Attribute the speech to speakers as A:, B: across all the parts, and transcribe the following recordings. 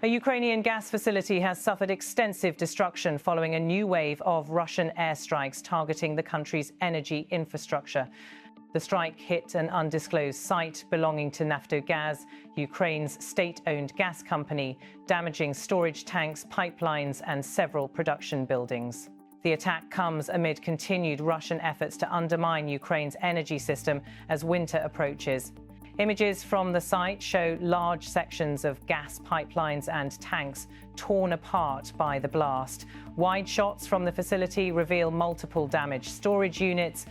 A: A Ukrainian gas facility has suffered extensive destruction following a new wave of Russian airstrikes targeting the country's energy infrastructure. The strike hit an undisclosed site belonging to Naftogaz, Ukraine's state-owned gas company, damaging storage tanks, pipelines, and several production buildings. The attack comes amid continued Russian efforts to undermine Ukraine's energy system as winter approaches. Images from the site show large sections of gas pipelines and tanks torn apart by the blast. Wide shots from the facility reveal multiple damaged storage units,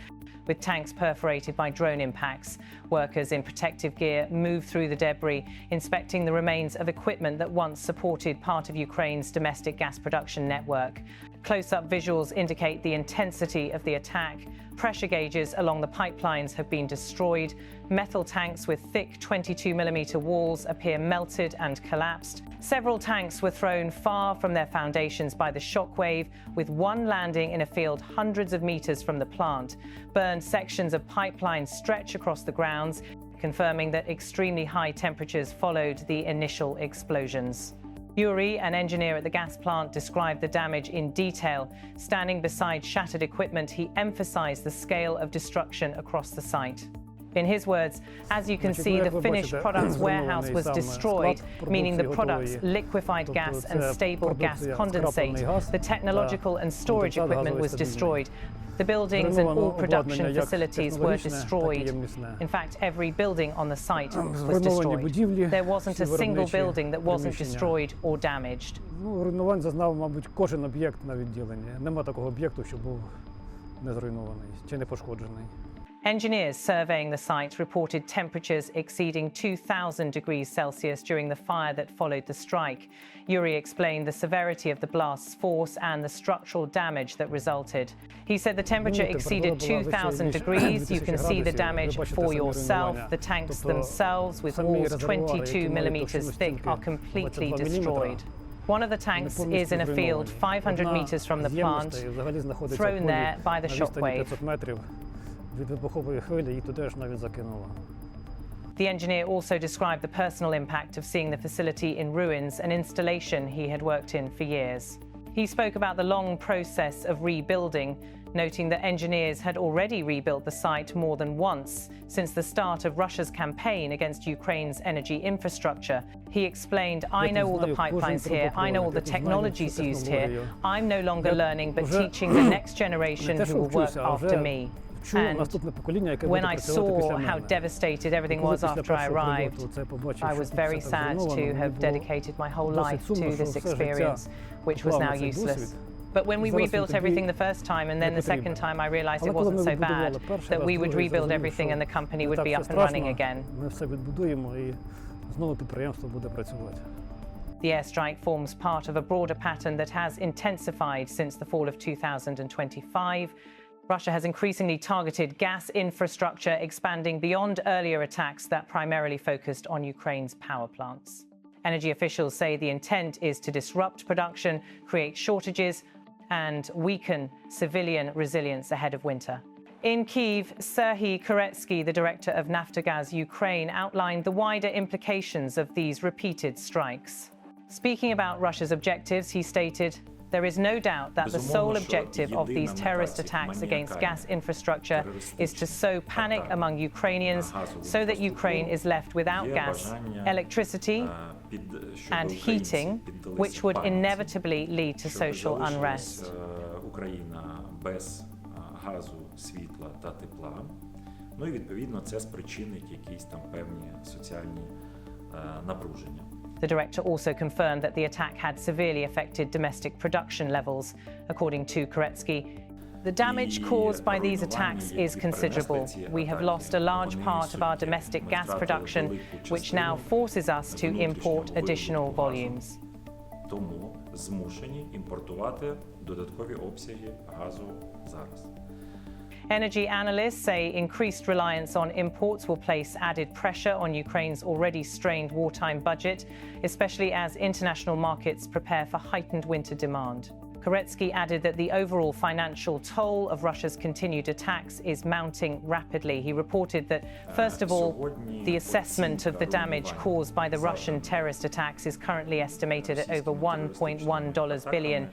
A: with tanks perforated by drone impacts. Workers in protective gear move through the debris, inspecting the remains of equipment that once supported part of Ukraine's domestic gas production network. Close-up visuals indicate the intensity of the attack. Pressure gauges along the pipelines have been destroyed. Metal tanks with thick 22mm walls appear melted and collapsed. Several tanks were thrown far from their foundations by the shockwave, with one landing in a field hundreds of meters from the plant. Burned sections of pipelines stretch across the grounds, confirming that extremely high temperatures followed the initial explosions. Yuri, an engineer at the gas plant, described the damage in detail. Standing beside shattered equipment, he emphasized the scale of destruction across the site. In his words, as you can see, the finished products warehouse was destroyed, meaning the products, liquefied gas and stable gas condensate. The technological and storage equipment was destroyed. The buildings and all production facilities were destroyed. In fact, every building on the site was destroyed. There wasn't a single building that wasn't destroyed or damaged.
B: Руйнувань зазнав, мабуть, кожен об'єкт на відділенні. Нема такого об'єкту, що був не зруйнований чи не пошкоджений.
A: Engineers surveying the site reported temperatures exceeding 2,000 degrees Celsius during the fire that followed the strike. Yuri explained the severity of the blast's force and the structural damage that resulted. He said the temperature exceeded 2,000 degrees. You can see the damage for yourself. The tanks themselves, with walls 22 millimeters thick, are completely destroyed. One of the tanks is in a field 500 meters from the plant, thrown there by the shockwave. The engineer also described the personal impact of seeing the facility in ruins, an installation he had worked in for years. He spoke about the long process of rebuilding, noting that engineers had already rebuilt the site more than once since the start of Russia's campaign against Ukraine's energy infrastructure. He explained, "I know all the pipelines here, I know all the technologies used here. I'm no longer learning but teaching the next generation who will work after me." And when I saw how devastated everything was after I arrived, I was very sad to have dedicated my whole life to this experience, which was now useless. But when we rebuilt everything the first time and then the second time, I realized it wasn't so bad, that we would rebuild everything and the company would be up and running again. The airstrike forms part of a broader pattern that has intensified since the fall of 2025. Russia has increasingly targeted gas infrastructure, expanding beyond earlier attacks that primarily focused on Ukraine's power plants. Energy officials say the intent is to disrupt production, create shortages, and weaken civilian resilience ahead of winter. In Kyiv, Serhiy Koretsky, the director of Naftogaz Ukraine, outlined the wider implications of these repeated strikes. Speaking about Russia's objectives, he stated, "There is no doubt that the sole objective of these terrorist attacks against gas infrastructure is to sow panic among Ukrainians so that Ukraine is left without gas, electricity, and heating, which would inevitably lead to social unrest."
C: Ну і відповідно це спричинить якісь там певні соціальні напруження.
A: The director also confirmed that the attack had severely affected domestic production levels. According to Koretsky, the damage caused by these attacks is considerable. We have lost a large part of our domestic gas production, which now forces us to import additional volumes.
C: Тому змушені імпортувати додаткові обсяги газу зараз.
A: Energy analysts say increased reliance on imports will place added pressure on Ukraine's already strained wartime budget, especially as international markets prepare for heightened winter demand. Koretsky added that the overall financial toll of Russia's continued attacks is mounting rapidly. He reported that, first of all, the assessment of the damage caused by the Russian terrorist attacks is currently estimated at over $1.1 billion.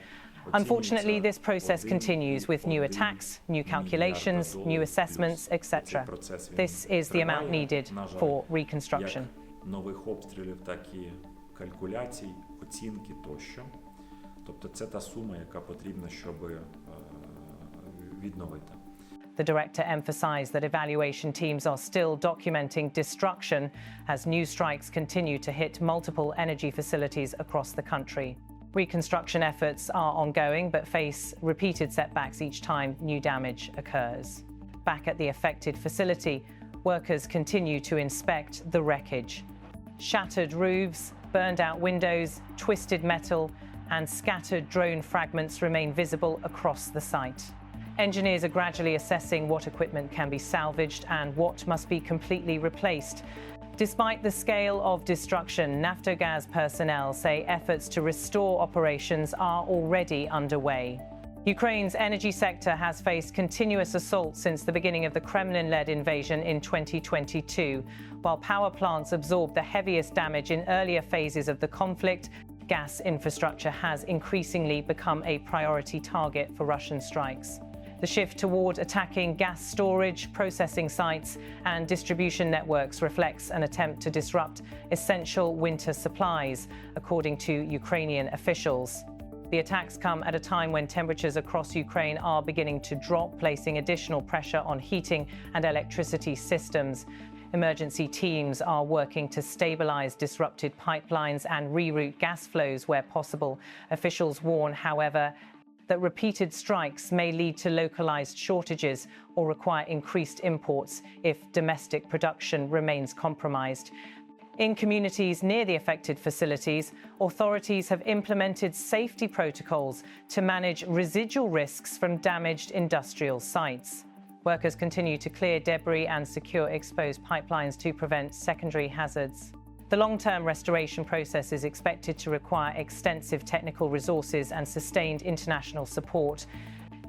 A: Unfortunately, this process continues with new attacks, new calculations, new assessments, etc. This is the amount needed for reconstruction.
C: Нових обстрілів, так і калькуляцій, оцінки тощо. Тобто це та сума, яка потрібна, щоб відновити.
A: The director emphasized that evaluation teams are still documenting destruction as new strikes continue to hit multiple energy facilities across the country. Reconstruction efforts are ongoing but face repeated setbacks each time new damage occurs. Back at the affected facility, workers continue to inspect the wreckage. Shattered roofs, burned out windows, twisted metal, and scattered drone fragments remain visible across the site. Engineers are gradually assessing what equipment can be salvaged and what must be completely replaced. Despite the scale of destruction, Naftogaz personnel say efforts to restore operations are already underway. Ukraine's energy sector has faced continuous assaults since the beginning of the Kremlin-led invasion in 2022. While power plants absorbed the heaviest damage in earlier phases of the conflict, gas infrastructure has increasingly become a priority target for Russian strikes. The shift toward attacking gas storage, processing sites, and distribution networks reflects an attempt to disrupt essential winter supplies, according to Ukrainian officials. The attacks come at a time when temperatures across Ukraine are beginning to drop, placing additional pressure on heating and electricity systems. Emergency teams are working to stabilize disrupted pipelines and reroute gas flows where possible. Officials warn, however, that repeated strikes may lead to localized shortages or require increased imports if domestic production remains compromised. In communities near the affected facilities, authorities have implemented safety protocols to manage residual risks from damaged industrial sites. Workers continue to clear debris and secure exposed pipelines to prevent secondary hazards. The long-term restoration process is expected to require extensive technical resources and sustained international support.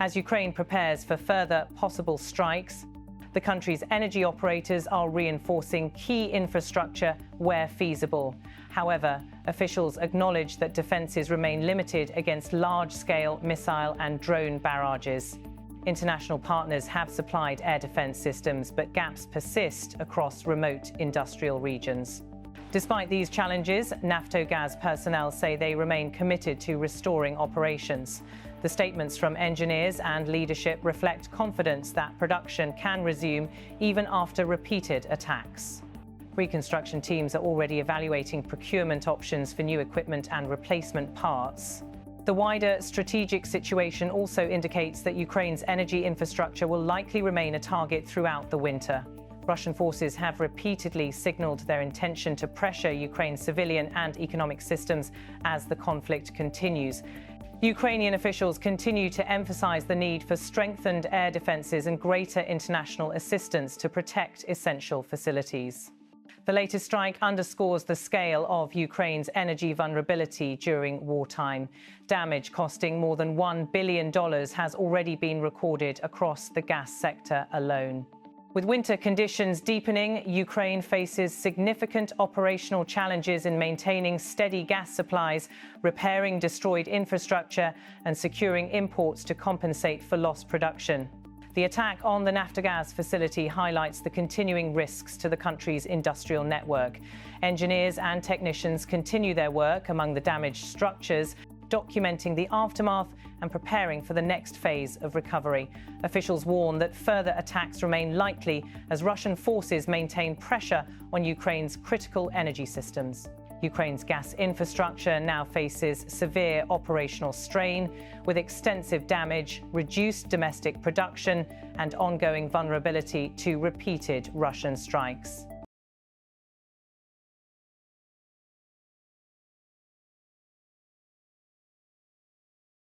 A: As Ukraine prepares for further possible strikes, the country's energy operators are reinforcing key infrastructure where feasible. However, officials acknowledge that defenses remain limited against large-scale missile and drone barrages. International partners have supplied air defense systems, but gaps persist across remote industrial regions. Despite these challenges, Naftogaz personnel say they remain committed to restoring operations. The statements from engineers and leadership reflect confidence that production can resume even after repeated attacks. Reconstruction teams are already evaluating procurement options for new equipment and replacement parts. The wider strategic situation also indicates that Ukraine's energy infrastructure will likely remain a target throughout the winter. Russian forces have repeatedly signaled their intention to pressure Ukraine's civilian and economic systems as the conflict continues. Ukrainian officials continue to emphasize the need for strengthened air defenses and greater international assistance to protect essential facilities. The latest strike underscores the scale of Ukraine's energy vulnerability during wartime. Damage costing more than $1 billion has already been recorded across the gas sector alone. With winter conditions deepening, Ukraine faces significant operational challenges in maintaining steady gas supplies, repairing destroyed infrastructure, and securing imports to compensate for lost production. The attack on the Naftogaz facility highlights the continuing risks to the country's industrial network. Engineers and technicians continue their work among the damaged structures, documenting the aftermath and preparing for the next phase of recovery. Officials warn that further attacks remain likely as Russian forces maintain pressure on Ukraine's critical energy systems. Ukraine's gas infrastructure now faces severe operational strain, with extensive damage, reduced domestic production, and ongoing vulnerability to repeated Russian strikes.